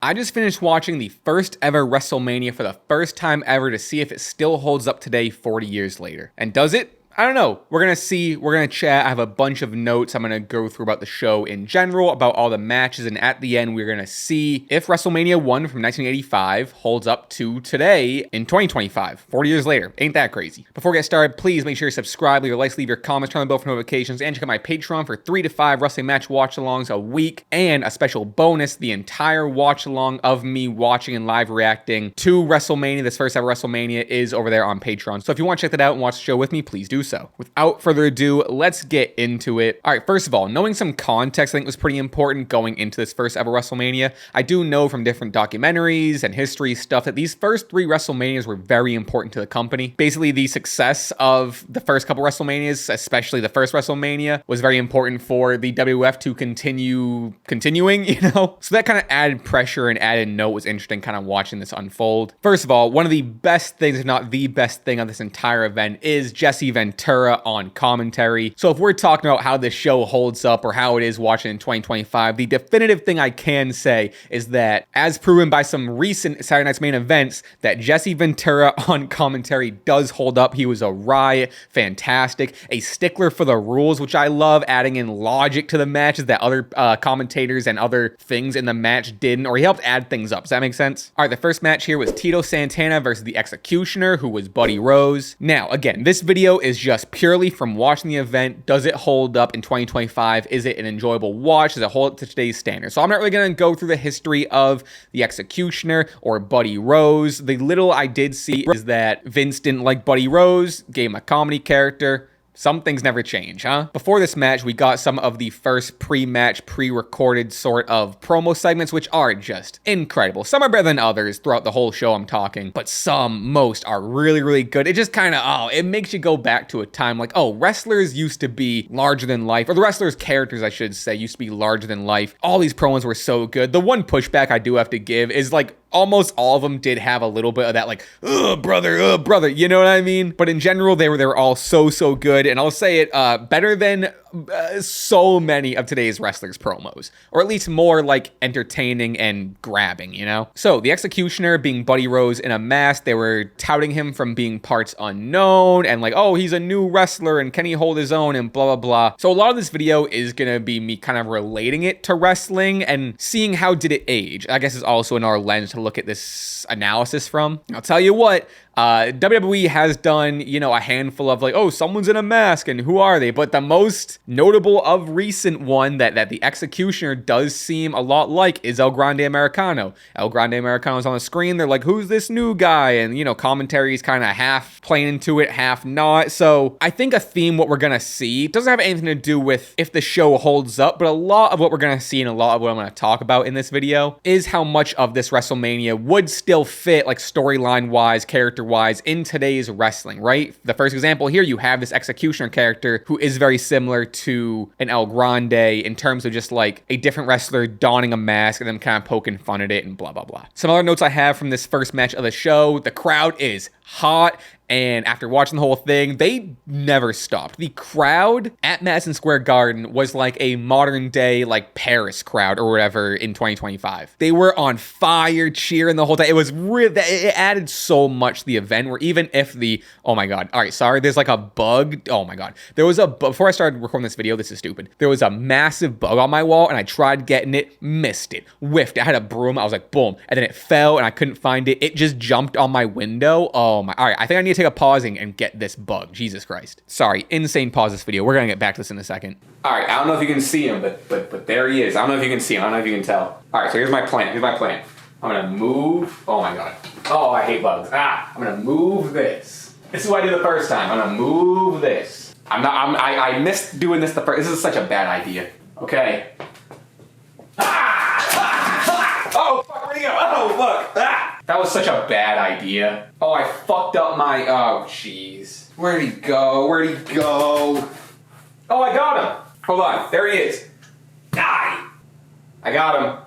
I just finished watching the first ever WrestleMania for the first time ever to see if it still holds up today 40 years later. And does it? I don't know. We're going to see. We're going to chat. I have a bunch of notes I'm going to go through about the show in general, about all the matches, and at the end, we're going to see if WrestleMania 1 from 1985 holds up to today in 2025, 40 years later. Ain't that crazy? Before we get started, please make sure you subscribe, leave your likes, leave your comments, turn on the bell for notifications, and check out my Patreon for 3 to 5 wrestling match watch-alongs a week, and a special bonus, the entire watch-along of me watching and live reacting to WrestleMania, this first ever WrestleMania, is over there on Patreon. So if you want to check that out and watch the show with me, please do so. Without further ado, let's get into it. All right, first of all, knowing some context I think was pretty important going into this first ever WrestleMania. I do know from different documentaries and history stuff that these first 3 WrestleManias were very important to the company. Basically, the success of the first couple WrestleManias, especially the first WrestleMania, was very important for the WWF to continuing, you know? So that kind of added pressure and added note was interesting kind of watching this unfold. First of all, one of the best things, if not the best thing of this entire event is Jesse Ventura on commentary. So if we're talking about how this show holds up or how it is watching in 2025, the definitive thing I can say is that, as proven by some recent Saturday Night's Main events, that Jesse Ventura on commentary does hold up. He was a riot, fantastic, a stickler for the rules, which I love, adding in logic to the matches that other commentators and other things in the match didn't, or he helped add things up. Does that make sense? All right, the first match here was Tito Santana versus the Executioner, who was Buddy Rose. Now, again, this video is just purely from watching the event. Does it hold up in 2025? Is it an enjoyable watch? Does it hold up to today's standards? So I'm not really going to go through the history of the Executioner or Buddy Rose. The little I did see is that Vince didn't like Buddy Rose, gave him a comedy character. Some things never change, huh? Before this match, we got some of the first pre-match, pre-recorded sort of promo segments, which are just incredible. Some are better than others throughout the whole show, I'm talking, but most are really, really good. It just kind of, it makes you go back to a time like, oh, wrestlers used to be larger than life, or the wrestlers' characters, I should say, used to be larger than life. All these promos were so good. The one pushback I do have to give is like, almost all of them did have a little bit of that, like, brother, you know what I mean? But in general, they were all so good, and I'll say it, better than so many of today's wrestlers' promos, or at least more like entertaining and grabbing, you know? So the Executioner being Buddy Rose in a mask, they were touting him from being parts unknown, and like, oh, he's a new wrestler, and can he hold his own, and blah, blah, blah. So a lot of this video is gonna be me kind of relating it to wrestling and seeing how did it age. I guess is also another lens to look at this analysis from. I'll tell you what, WWE has done, you know, a handful of like, oh, someone's in a mask and who are they? But the most notable of recent one that the Executioner does seem a lot like is El Grande Americano. El Grande Americano's on the screen. They're like, who's this new guy? And, you know, commentary's kind of half playing into it, half not. So I think a theme, what we're going to see, doesn't have anything to do with if the show holds up, but a lot of what we're going to see and a lot of what I'm going to talk about in this video is how much of this WrestleMania would still fit, like storyline-wise, character-wise, in today's wrestling, right? The first example here, you have this Executioner character who is very similar to an El Grande in terms of just like a different wrestler donning a mask and then kind of poking fun at it and blah, blah, blah. Some other notes I have from this first match of the show, the crowd is hot. And after watching the whole thing, they never stopped. The crowd at Madison Square Garden was like a modern day, like Paris crowd or whatever in 2025. They were on fire, cheering the whole time. It was really, it added so much to the event where even if oh my God. All right, sorry, there's like a bug. Oh my God. There was before I started recording this video, this is stupid. There was a massive bug on my wall and I tried getting it, missed it, whiffed it. I had a broom. I was like, boom. And then it fell and I couldn't find it. It just jumped on my window. Oh my, all right. I think I need to take a pausing and get this bug. Jesus Christ. Sorry, insane pause this video. We're gonna get back to this in a second. All right, I don't know if you can see him, but there he is. I don't know if you can see him. I don't know if you can tell. All right, so here's my plan. I'm gonna move. Oh my God. Oh, I hate bugs. I'm gonna move this. This is what I did the first time. I'm gonna move this. I missed doing this the first. This is such a bad idea. Okay. Oh, fuck, where'd he go? Oh, look. That was such a bad idea. Oh, I fucked up my, oh, jeez. Where'd he go? Oh, I got him. Hold on, there he is. Die. I got him.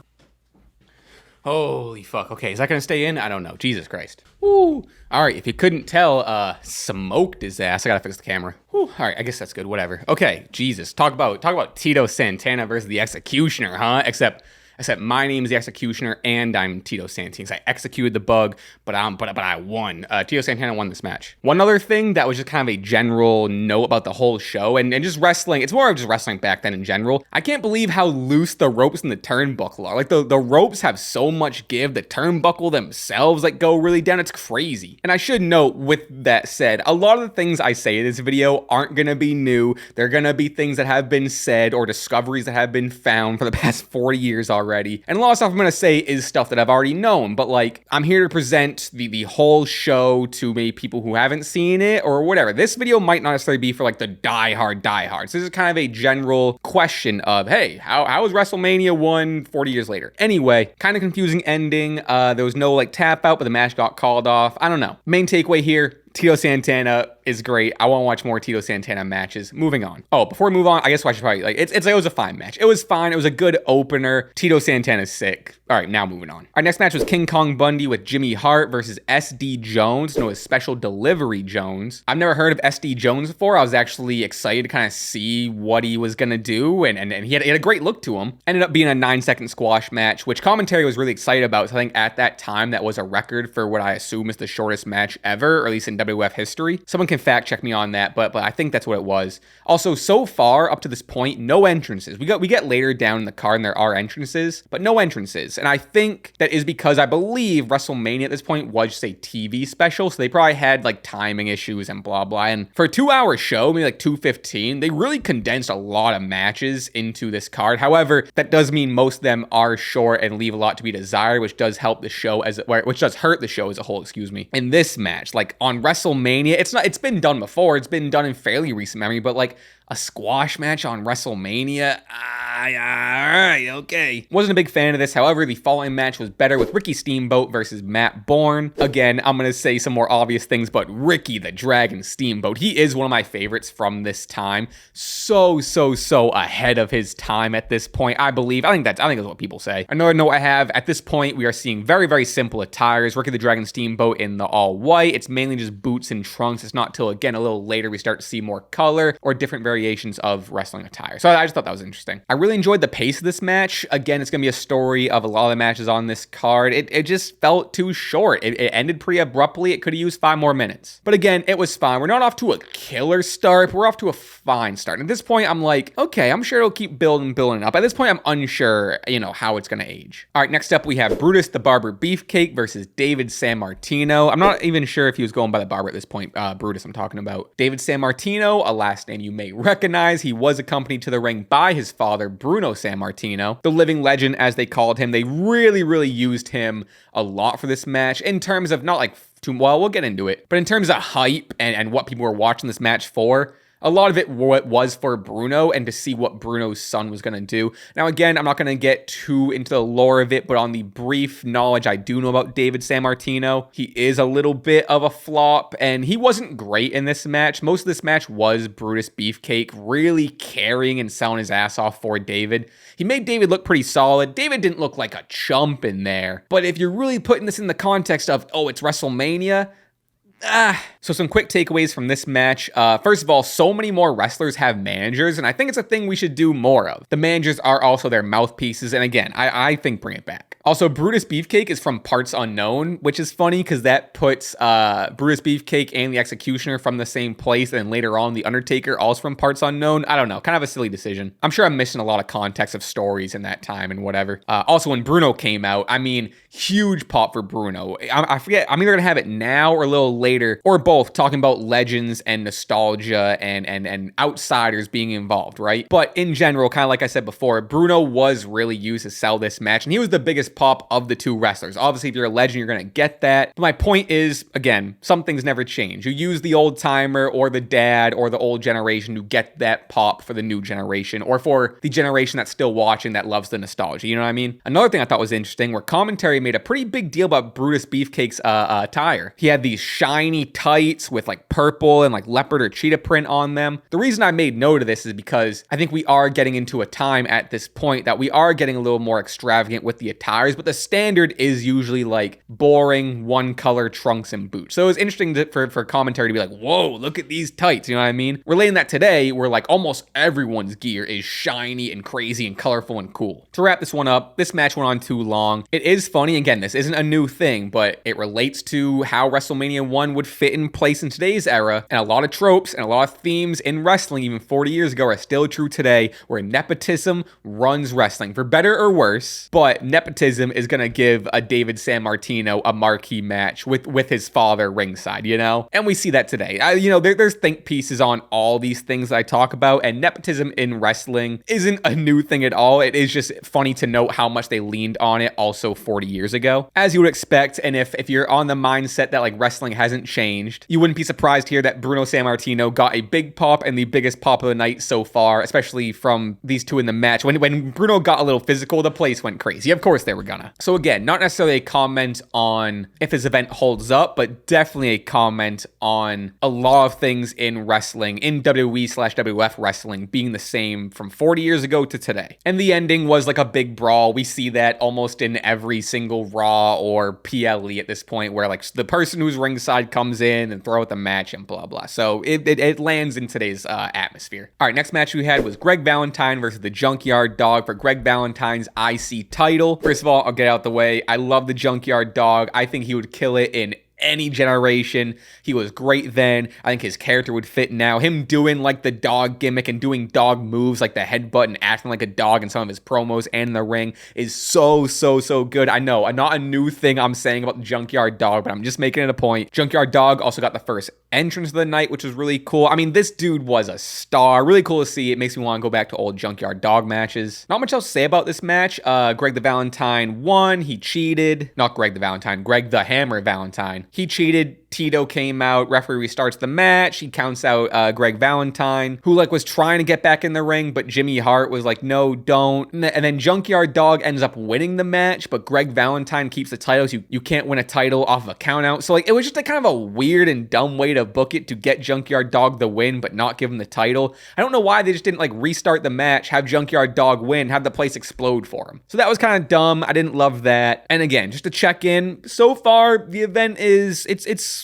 Holy fuck. Okay, is that gonna stay in? I don't know. Jesus Christ. Woo. All right, if you couldn't tell, smoked his ass. I gotta fix the camera. Whew. All right, I guess that's good. Whatever. Okay, Jesus. Talk about Tito Santana versus the Executioner, huh? Except I said, my name's the Executioner and I'm Tito Santana. I executed the bug, but I won. Tito Santana won this match. One other thing that was just kind of a general note about the whole show and just wrestling, it's more of just wrestling back then in general. I can't believe how loose the ropes in the turnbuckle are. Like the ropes have so much give. The turnbuckle themselves like go really down. It's crazy. And I should note, with that said, a lot of the things I say in this video aren't gonna be new. They're gonna be things that have been said or discoveries that have been found for the past 40 years already. And a lot of stuff I'm gonna say is stuff that I've already known, but like I'm here to present the whole show to maybe people who haven't seen it or whatever. This video might not necessarily be for like the diehards. This is kind of a general question of, hey, how was WrestleMania 1 40 years later? Anyway, kind of confusing ending. There was no like tap out, but the match got called off. I don't know. Main takeaway here, Tito Santana is great. I want to watch more Tito Santana matches. Moving on. Oh, before we move on, I guess I should probably, like, it was a fine match. It was fine. It was a good opener. Tito Santana's sick. All right, now moving on. Our next match was King Kong Bundy with Jimmy Hart versus SD Jones, known as Special Delivery Jones. I've never heard of SD Jones before. I was actually excited to kind of see what he was going to do, and he had a great look to him. Ended up being a 9-second squash match, which commentary was really excited about. So I think at that time, that was a record for what I assume is the shortest match ever, or at least in WWF history. Someone can fact check me on that, but I think that's what it was. Also, so far up to this point, no entrances. We get later down in the card and there are entrances, but no entrances. And I think that is because I believe WrestleMania at this point was just a TV special, so they probably had like timing issues and blah blah. And for a 2-hour show, maybe like 2:15, they really condensed a lot of matches into this card. However, that does mean most of them are short and leave a lot to be desired, which does help the show which does hurt the show as a whole, excuse me. In this match, like on WrestleMania, it's been done before. It's been done in fairly recent memory, but like a squash match on WrestleMania, all right, okay. Wasn't a big fan of this. However, the following match was better with Ricky Steamboat versus Matt Bourne. Again, I'm going to say some more obvious things, but Ricky the Dragon Steamboat, he is one of my favorites from this time. So ahead of his time at this point, I believe. I think that's what people say. Another note I have, at this point, we are seeing very simple attires. Ricky the Dragon Steamboat in the all white. It's mainly just boots and trunks. It's not till, again, a little later we start to see more color or different variations of wrestling attire. So I just thought that was interesting. I really enjoyed the pace of this match. Again, it's going to be a story of a lot of the matches on this card. It just felt too short. It ended pretty abruptly. It could have used 5 more minutes. But again, it was fine. We're not off to a killer start, but we're off to a fine start. And at this point, I'm like, okay, I'm sure it'll keep building up. At this point, I'm unsure, how it's going to age. All right, next up, we have Brutus the Barber Beefcake versus David Sammartino. I'm not even sure if he was going by the Barber at this point. Brutus, I'm talking about. David Sammartino, a last name you may recognize. He was accompanied to the ring by his father, Bruno Sammartino, the living legend, as they called him. They really used him a lot for this match in terms of not like too, well, we'll get into it, but in terms of hype and what people were watching this match for. A lot of it was for Bruno and to see what Bruno's son was going to do. Now, again, I'm not going to get too into the lore of it, but on the brief knowledge I do know about David Sammartino, he is a little bit of a flop, and he wasn't great in this match. Most of this match was Brutus Beefcake really carrying and selling his ass off for David. He made David look pretty solid. David didn't look like a chump in there. But if you're really putting this in the context of, oh, it's WrestleMania, so some quick takeaways from this match. First of all, so many more wrestlers have managers, and I think it's a thing we should do more of. The managers are also their mouthpieces, and again, I think bring it back. Also, Brutus Beefcake is from Parts Unknown, which is funny because that puts Brutus Beefcake and the Executioner from the same place, and then later on, the Undertaker also from Parts Unknown. I don't know, kind of a silly decision. I'm sure I'm missing a lot of context of stories in that time and whatever. Also, when Bruno came out, I mean, huge pop for Bruno. I forget, I'm either going to have it now or a little later, or both, talking about legends and nostalgia and outsiders being involved, right? But in general, kind of like I said before, Bruno was really used to sell this match, and he was the biggest pop of the two wrestlers. Obviously, if you're a legend, you're going to get that. But my point is, again, some things never change. You use the old timer or the dad or the old generation to get that pop for the new generation, or for the generation that's still watching that loves the nostalgia. You know what I mean? Another thing I thought was interesting, where commentary made a pretty big deal about Brutus Beefcake's attire. He had these shiny tights with like purple and like leopard or cheetah print on them. The reason I made note of this is because I think we are getting into a time at this point that we are getting a little more extravagant with the attire. attires, but the standard is usually like boring one color trunks and boots. So it was interesting for commentary to be like, whoa, look at these tights, you know what I mean? Relating that today, where like almost everyone's gear is shiny and crazy and colorful and cool. To wrap this one up, this match went on too long. It is funny, again, this isn't a new thing, but it relates to how WrestleMania 1 would fit in place in today's era, and a lot of tropes and a lot of themes in wrestling even 40 years ago are still true today, where nepotism runs wrestling, for better or worse, but nepotism is gonna give a David Sammartino a marquee match with his father ringside, you know? And we see that today. There's think pieces on all these things that I talk about, and nepotism in wrestling isn't a new thing at all. It is just funny to note how much they leaned on it also 40 years ago. As you would expect, and if you're on the mindset that like wrestling hasn't changed, you wouldn't be surprised here that Bruno Sammartino got a big pop and the biggest pop of the night so far, especially from these two in the match. When Bruno got a little physical, the place went crazy. Of course they were gonna. So again, not necessarily a comment on if this event holds up, but definitely a comment on a lot of things in wrestling, in WWE/WWF wrestling, being the same from 40 years ago to today. And the ending was like a big brawl. We see that almost in every single Raw or PLE at this point, where like the person who's ringside comes in and throw out the match and blah, blah. So it lands in today's atmosphere. All right, next match we had was Greg Valentine versus the Junkyard Dog for Greg Valentine's IC title. First of all, I'll get out the way. I love the Junkyard Dog. I think he would kill it in any generation. He was great then. I think his character would fit now. Him doing like the dog gimmick and doing dog moves like the headbutt and acting like a dog in some of his promos and in the ring is so good. I know, not a new thing I'm saying about the Junkyard Dog, but I'm just making it a point. Junkyard Dog also got the first entrance of the night, which was really cool. I mean, this dude was a star. Really cool to see. It makes me want to go back to old Junkyard Dog matches. Not much else to say about this match. Greg the Valentine won. He cheated. Not Greg the Valentine. Greg the Hammer Valentine. He cheated. Tito came out, referee restarts the match. He counts out Greg Valentine, who like was trying to get back in the ring, but Jimmy Hart was like, no, don't. And then Junkyard Dog ends up winning the match, but Greg Valentine keeps the title. So you can't win a title off of a count out. So like it was just a kind of a weird and dumb way to book it, to get Junkyard Dog the win, but not give him the title. I don't know why they just didn't like restart the match, have Junkyard Dog win, have the place explode for him. So that was kind of dumb. I didn't love that. And again, just to check in, so far the event is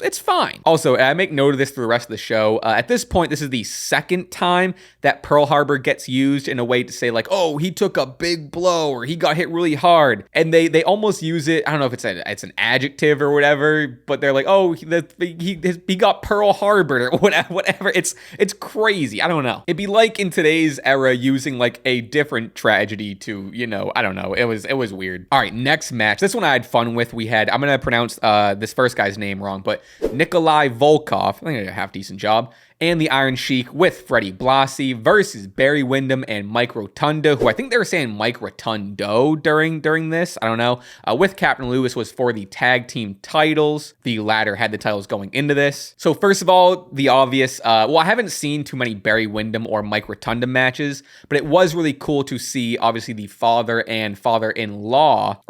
it's fine. Also, I make note of this for the rest of the show. At this point, this is the second time that Pearl Harbor gets used in a way to say like, oh, he took a big blow or he got hit really hard. And they almost use it, I don't know if it's an adjective or whatever, but they're like, oh, he got Pearl Harbor or whatever. It's crazy. I don't know. It'd be like in today's era using like a different tragedy to, I don't know. It was weird. All right, next match. This one I had fun with. I'm going to pronounce this first guy's name wrong, but Nikolai Volkov, I think I did a half decent job, and the Iron Sheik with Freddie Blassie versus Barry Windham and Mike Rotunda, who I think they were saying Mike Rotundo during this. I don't know. With Captain Lewis was for the tag team titles. The latter had the titles going into this. So first of all, the obvious, I haven't seen too many Barry Windham or Mike Rotunda matches, but it was really cool to see, obviously, the father and brother-in-law,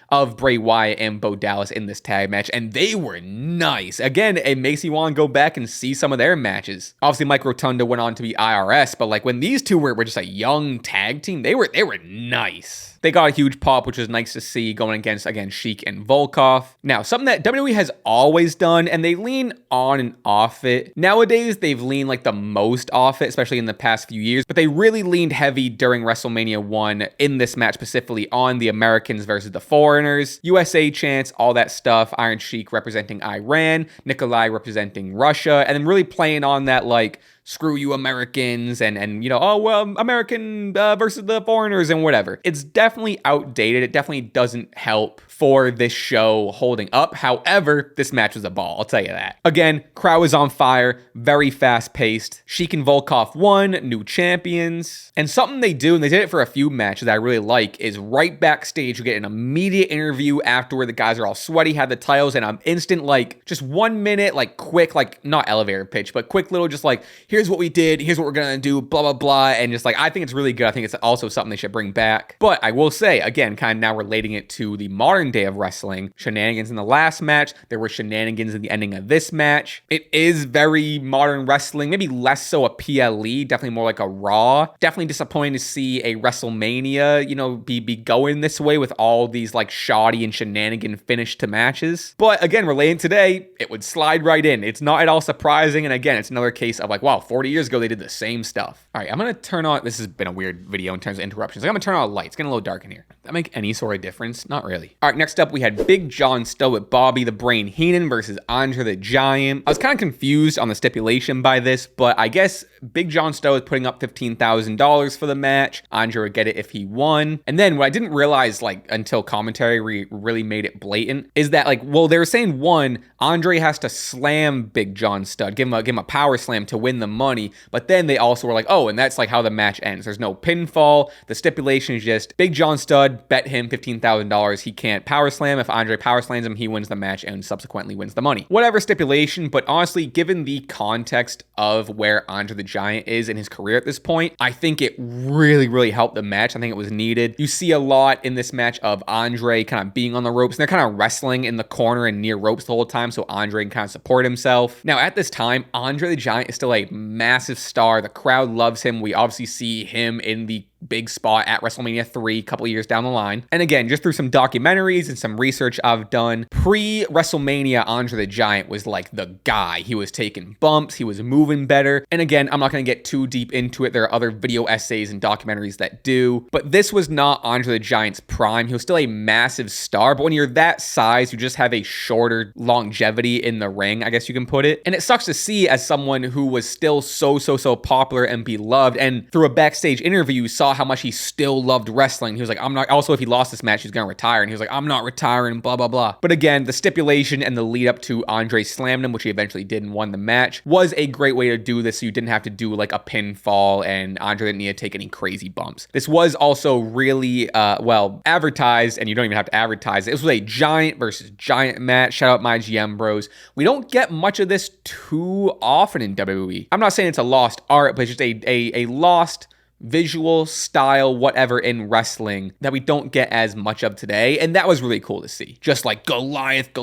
of Bray Wyatt and Bo Dallas in this tag match, and they were nice. Again, it makes you want to go back and see some of their matches. Obviously, Mike Rotunda went on to be IRS, but like when these two were just a young tag team, they were nice. They got a huge pop, which was nice to see, going against, again, Sheik and Volkov. Now, something that WWE has always done, and they lean on and off it. Nowadays, they've leaned like the most off it, especially in the past few years, but they really leaned heavy during WrestleMania 1 in this match, specifically on the Americans versus the foreigners, USA chants, all that stuff, Iron Sheik representing Iran, Nikolai representing Russia, and then really playing on that like, screw you Americans, and American versus the foreigners and whatever. It's definitely outdated. It definitely doesn't help for this show holding up. However, this match was a ball, I'll tell you that. Again, crowd was on fire, very fast-paced. Sheik and Volkov won, new champions. And something they do, and they did it for a few matches that I really like, is right backstage, you get an immediate interview afterward. The guys are all sweaty, had the titles, and I'm instant, like, just 1 minute, like, quick, like, not elevator pitch, but quick little, just like, here here's what we did, here's what we're gonna do, blah, blah, blah. And just like, I think it's really good. I think it's also something they should bring back. But I will say, again, kind of now relating it to the modern day of wrestling, shenanigans in the last match, there were shenanigans in the ending of this match. It is very modern wrestling, maybe less so a PLE, definitely more like a Raw. Definitely disappointing to see a WrestleMania, be going this way with all these like shoddy and shenanigan finish to matches. But again, relating today, it would slide right in. It's not at all surprising. And again, it's another case of like, wow, 40 years ago, they did the same stuff. All right, I'm going to turn on, this has been a weird video in terms of interruptions. I'm going to turn on a light. It's getting a little dark in here. Does that make any sort of difference? Not really. All right, next up, we had Big John Studd with Bobby the Brain Heenan versus Andre the Giant. I was kind of confused on the stipulation by this, but I guess Big John Studd was putting up $15,000 for the match. Andre would get it if he won. And then what I didn't realize, like, until commentary really made it blatant, is that, like, well, they were saying one, Andre has to slam Big John Studd, give him a power slam to win the money. But then they also were like, oh, and that's like how the match ends. There's no pinfall. The stipulation is just Big John Studd, bet him $15,000. He can't power slam. If Andre power slams him, he wins the match and subsequently wins the money. Whatever stipulation, but honestly, given the context of where Andre the Giant is in his career at this point, I think it really, really helped the match. I think it was needed. You see a lot in this match of Andre kind of being on the ropes, and they're kind of wrestling in the corner and near ropes the whole time, so Andre can kind of support himself. Now, at this time, Andre the Giant is still a massive star. The crowd loves him. We obviously see him in the big spot at WrestleMania 3 a couple years down the line. And again, just through some documentaries and some research I've done, pre-WrestleMania, Andre the Giant was like the guy. He was taking bumps, he was moving better. And again, I'm not going to get too deep into it. There are other video essays and documentaries that do. But this was not Andre the Giant's prime. He was still a massive star. But when you're that size, you just have a shorter longevity in the ring, I guess you can put it. And it sucks to see as someone who was still so popular and beloved. And through a backstage interview, you saw how much he still loved wrestling. He was like, I'm not, also if he lost this match, he's gonna retire. And he was like, I'm not retiring, blah, blah, blah. But again, the stipulation and the lead up to Andre slamming him, which he eventually did and won the match, was a great way to do this, so you didn't have to do like a pinfall and Andre didn't need to take any crazy bumps. This was also really, well, advertised, and you don't even have to advertise it. This was a giant versus giant match. Shout out my GM bros. We don't get much of this too often in WWE. I'm not saying it's a lost art, but it's just a lost visual style, whatever, in wrestling that we don't get as much of today. And that was really cool to see. Just like Goliath,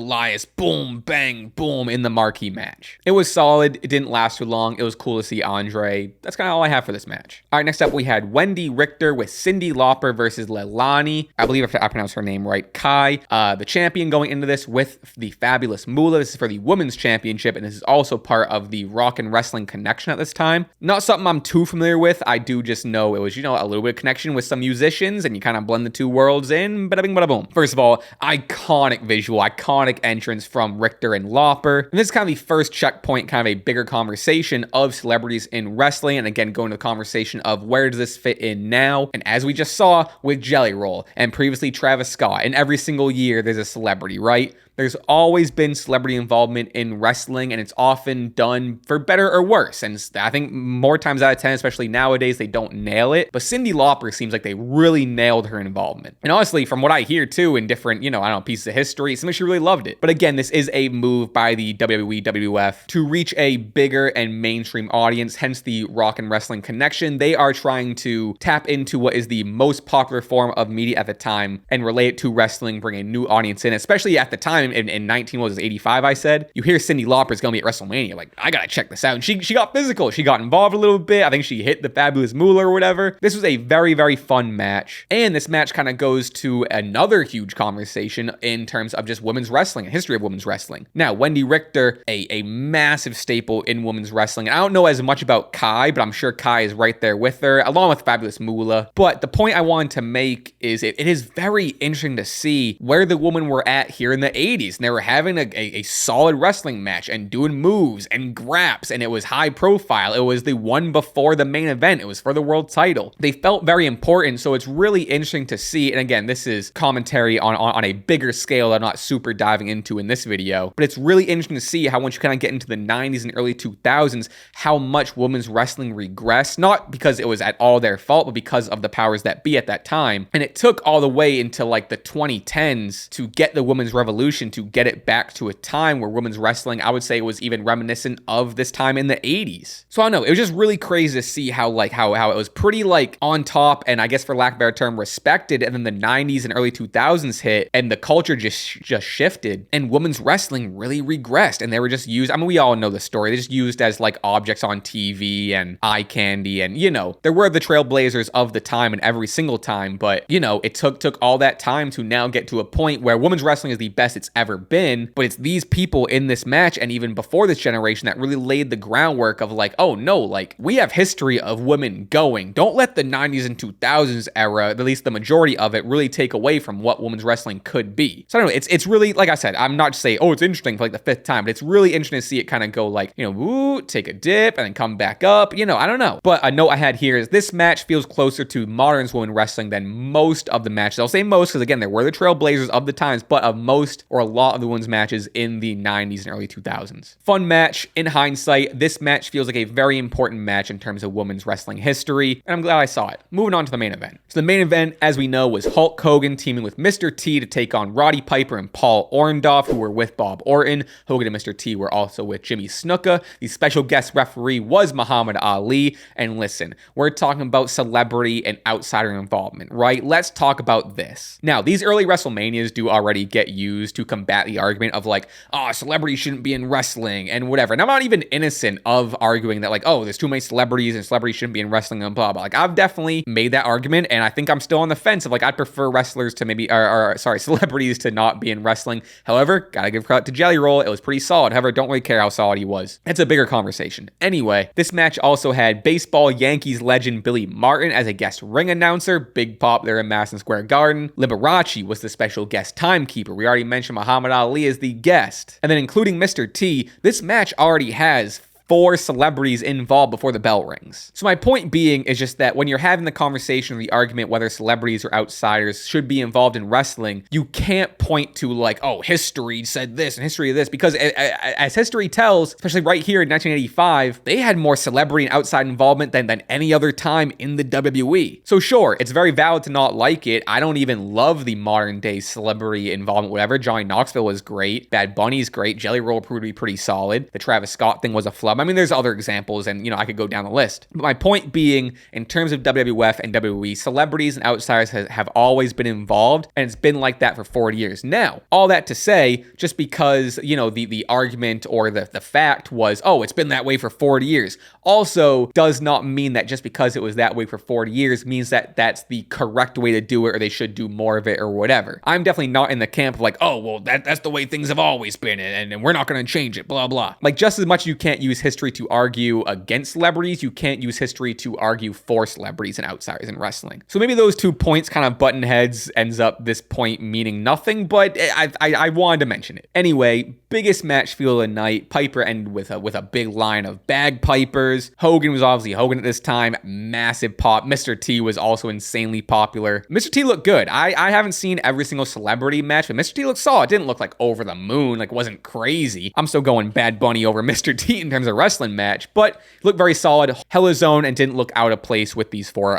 boom, bang, boom in the marquee match. It was solid. It didn't last too long. It was cool to see Andre. That's kind of all I have for this match. All right, next up we had Wendy Richter with Cyndi Lauper versus Leilani. I believe if I pronounce her name right, Kai. The champion going into this with the Fabulous Moolah. This is for the Women's Championship, and this is also part of the Rock and Wrestling Connection at this time. Not something I'm too familiar with. I do just know it was, a little bit of connection with some musicians, and you kind of blend the two worlds in. Bada bing, bada boom. First of all, iconic visual, iconic entrance from Richter and Lauper. And this is kind of the first checkpoint, kind of a bigger conversation of celebrities in wrestling. And again, going to the conversation of where does this fit in now? And as we just saw with Jelly Roll and previously Travis Scott, and every single year there's a celebrity, right? There's always been celebrity involvement in wrestling, and it's often done for better or worse. And I think more times out of 10, especially nowadays, they don't nail it. But Cyndi Lauper seems like they really nailed her involvement. And honestly, from what I hear too, in different, pieces of history, it seems like she really loved it. But again, this is a move by the WWE, WWF to reach a bigger and mainstream audience, hence the Rock and Wrestling Connection. They are trying to tap into what is the most popular form of media at the time and relate it to wrestling, bring a new audience in, especially at the time. In 85, I said, you hear Cyndi Lauper's gonna be at WrestleMania. Like, I gotta check this out. And she got physical. She got involved a little bit. I think she hit the Fabulous Moolah or whatever. This was a very, very fun match. And this match kind of goes to another huge conversation in terms of just women's wrestling and history of women's wrestling. Now, Wendy Richter, a massive staple in women's wrestling. And I don't know as much about Kai, but I'm sure Kai is right there with her, along with Fabulous Moolah. But the point I wanted to make is it is very interesting to see where the women were at here in the 80s. And they were having a solid wrestling match and doing moves and graps, and it was high profile. It was the one before the main event. It was for the world title. They felt very important, so it's really interesting to see. And again, this is commentary on a bigger scale that I'm not super diving into in this video, but it's really interesting to see how once you kind of get into the 90s and early 2000s, how much women's wrestling regressed, not because it was at all their fault, but because of the powers that be at that time. And it took all the way into like the 2010s to get the women's revolution generation to get it back to a time where women's wrestling, I would say, was even reminiscent of this time in the 80s. So I don't know, it was just really crazy to see how it was pretty like on top, and I guess for lack of a better term, respected, and then the 90s and early 2000s hit and the culture just shifted and women's wrestling really regressed, and they were just used, I mean, we all know the story, they just used as like objects on TV and eye candy, and you know, there were the trailblazers of the time and every single time, but you know, it took all that time to now get to a point where women's wrestling is the best it's ever been. But it's these people in this match and even before this generation that really laid the groundwork of like, oh no, like we have history of women going. Don't let the 90s and 2000s era, at least the majority of it, really take away from what women's wrestling could be. So I don't know, it's really, like I said, I'm not just saying, oh, it's interesting for like the 5th time, but it's really interesting to see it kind of go like, you know, woo, take a dip and then come back up, you know, I don't know. But a note I had here is this match feels closer to modern women's wrestling than most of the matches. I'll say most because again, there were the trailblazers of the times, but of most or a lot of the women's matches in the 90s and early 2000s. Fun match. In hindsight, this match feels like a very important match in terms of women's wrestling history, and I'm glad I saw it. Moving on to the main event. So the main event, as we know, was Hulk Hogan teaming with Mr. T to take on Roddy Piper and Paul Orndorff, who were with Bob Orton. Hogan and Mr. T were also with Jimmy Snuka. The special guest referee was Muhammad Ali. And listen, we're talking about celebrity and outsider involvement, right? Let's talk about this. Now, these early WrestleManias do already get used to combat the argument of like, oh, celebrities shouldn't be in wrestling and whatever. And I'm not even innocent of arguing that like, oh, there's too many celebrities and celebrities shouldn't be in wrestling and blah, blah. Like, I've definitely made that argument, and I think I'm still on the fence of like, I'd prefer wrestlers to maybe, celebrities to not be in wrestling. However, gotta give credit to Jelly Roll. It was pretty solid. However, don't really care how solid he was. It's a bigger conversation. Anyway, this match also had baseball Yankees legend Billy Martin as a guest ring announcer. Big pop there in Madison Square Garden. Liberace was the special guest timekeeper. We already mentioned Muhammad Ali as the guest. And then including Mr. T, this match already has 4 celebrities involved before the bell rings. So my point being is just that when you're having the conversation or the argument whether celebrities or outsiders should be involved in wrestling, you can't point to like, oh, history said this and history of this, because as history tells, especially right here in 1985, they had more celebrity and outside involvement than any other time in the WWE. So sure, it's very valid to not like it. I don't even love the modern day celebrity involvement, whatever. Johnny Knoxville was great. Bad Bunny's great. Jelly Roll proved to be pretty solid. The Travis Scott thing was a flub. I mean, there's other examples, and, you know, I could go down the list. But my point being, in terms of WWF and WWE, celebrities and outsiders have always been involved, and it's been like that for 40 years. Now, all that to say, just because, you know, the argument or the fact was, oh, it's been that way for 40 years, also does not mean that just because it was that way for 40 years means that that's the correct way to do it, or they should do more of it, or whatever. I'm definitely not in the camp of like, oh, well, that's the way things have always been, and we're not going to change it, blah, blah. Like, just as much you can't use history to argue against celebrities, you can't use history to argue for celebrities and outsiders in wrestling. So maybe those 2 points kind of button heads, ends up this point meaning nothing, but I wanted to mention it. Anyway, biggest match feel of the night. Piper ended with a big line of bagpipers. Hogan was obviously Hogan at this time. Massive pop. Mr. T was also insanely popular. Mr. T looked good. I haven't seen every single celebrity match, but Mr. T looked solid. It didn't look like over the moon, like wasn't crazy. I'm still going Bad Bunny over Mr. T in terms of wrestling match, but looked very solid, held his own, and didn't look out of place with these 3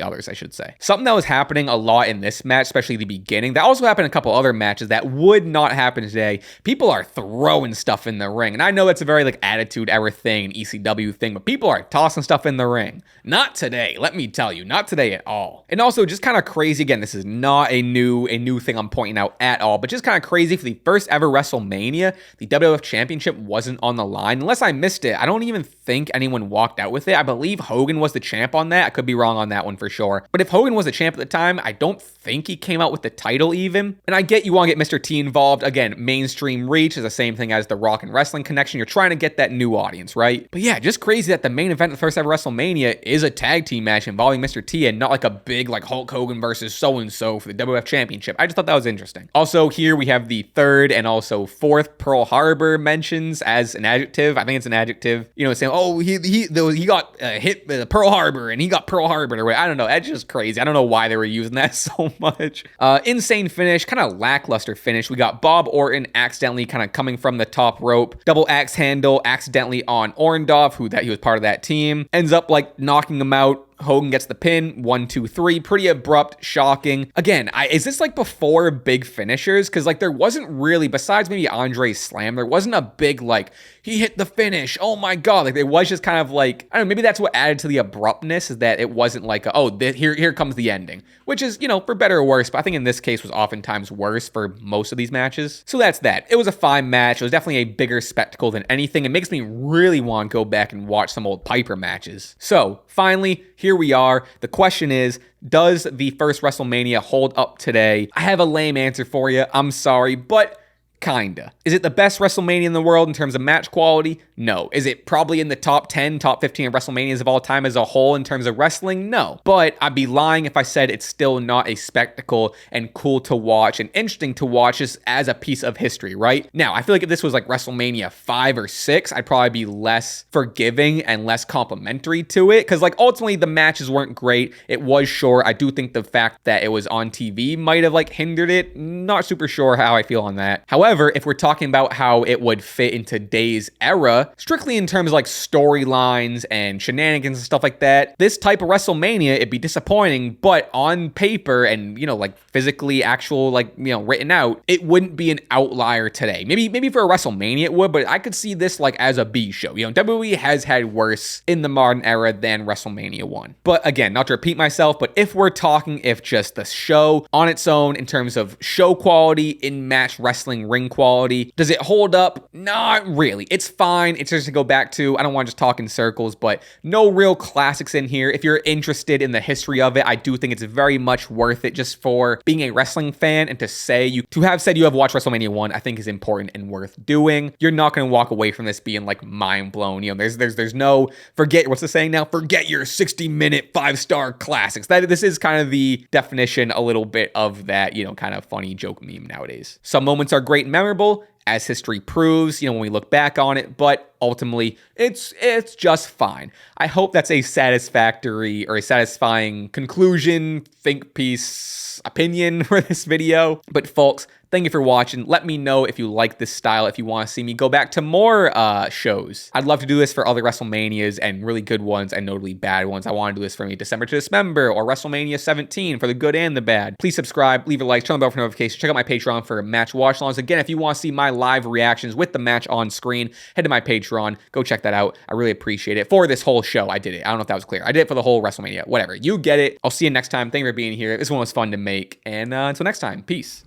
others, I should say. Something that was happening a lot in this match, especially the beginning, that also happened in a couple other matches that would not happen today. People are throwing stuff in the ring, and I know that's a very like attitude era thing, an ECW thing, but people are tossing stuff in the ring. Not today, let me tell you, not today at all. And also just kind of crazy, again, this is not a new thing I'm pointing out at all, but just kind of crazy, for the first ever WrestleMania, the WWF Championship wasn't on the line. Unless I missed it, I don't even think anyone walked out with it. I believe Hogan was the champ on that. I could be wrong on that one for sure. But if Hogan was the champ at the time, I don't think he came out with the title even. And I get you want to get Mr. T involved. Again, mainstream reach is the same thing as the Rock and Wrestling Connection. You're trying to get that new audience, right? But yeah, just crazy that the main event of the first ever WrestleMania is a tag team match involving Mr. T and not like a big like Hulk Hogan versus so-and-so for the WWF Championship. I just thought that was interesting. Also here we have the 3rd and also 4th Pearl Harbor mentions as an adjective. I think it's an adjective, you know, saying, oh, he got hit Pearl Harbor and he got Pearl Harbor away. I don't know. That's just crazy. I don't know why they were using that so much. Insane finish, kind of lackluster finish. We got Bob Orton accidentally kind of coming from the top rope, double axe handle accidentally on Orndorff, he was part of that team, ends up like knocking him out. Hogan gets the pin, 1, 2, 3, pretty abrupt, shocking. Again, is this like before big finishers? Because like there wasn't really, besides maybe Andre's slam, there wasn't a big like, he hit the finish, oh my god. Like it was just kind of like, I don't know, maybe that's what added to the abruptness, is that it wasn't like, here comes the ending. Which is, for better or worse, but I think in this case was oftentimes worse for most of these matches. So that's that. It was a fine match. It was definitely a bigger spectacle than anything. It makes me really want to go back and watch some old Piper matches. So finally, here we are. The question is, does the first WrestleMania hold up today? I have a lame answer for you. I'm sorry, but kinda. Is it the best WrestleMania in the world in terms of match quality? No. Is it probably in the top 10, top 15 of WrestleManias of all time as a whole in terms of wrestling? No. But I'd be lying if I said it's still not a spectacle and cool to watch and interesting to watch just as a piece of history, right? Now, I feel like if this was like WrestleMania 5 or 6, I'd probably be less forgiving and less complimentary to it, because like ultimately the matches weren't great. It was short. I do think the fact that it was on TV might have like hindered it. Not super sure how I feel on that. However, if we're talking about how it would fit in today's era, strictly in terms of like storylines and shenanigans and stuff like that, this type of WrestleMania, it'd be disappointing, but on paper and, like physically actual, like, written out, it wouldn't be an outlier today. Maybe for a WrestleMania it would, but I could see this like as a B show. WWE has had worse in the modern era than WrestleMania 1. But again, not to repeat myself, but if we're talking if just the show on its own in terms of show quality, in-match wrestling ring quality, does it hold up? Not really. It's fine. It's just to go back to, I don't want to just talk in circles, but no real classics in here. If you're interested in the history of it, I do think it's very much worth it just for being a wrestling fan, and to have said you have watched WrestleMania 1, I think is important and worth doing. You're not going to walk away from this being like mind blown. There's no, what's the saying now? Forget your 60-minute 5-star classics. This is kind of the definition a little bit of that, kind of funny joke meme nowadays. Some moments are great and memorable, as history proves, when we look back on it, but ultimately it's just fine. I hope that's a satisfactory or a satisfying conclusion, think piece, opinion for this video. But folks, thank you for watching. Let me know if you like this style, if you want to see me go back to more shows. I'd love to do this for other WrestleManias and really good ones and notably bad ones. I want to do this for me December to Dismember or WrestleMania 17 for the good and the bad. Please subscribe, leave a like, turn on the bell for notifications. Check out my Patreon for match watch alongs. Again, if you want to see my live reactions with the match on screen, head to my Patreon. Go check that out. I really appreciate it. For this whole show, I did it. I don't know if that was clear. I did it for the whole WrestleMania. Whatever. You get it. I'll see you next time. Thank you for being here. This one was fun to make. And until next time, peace.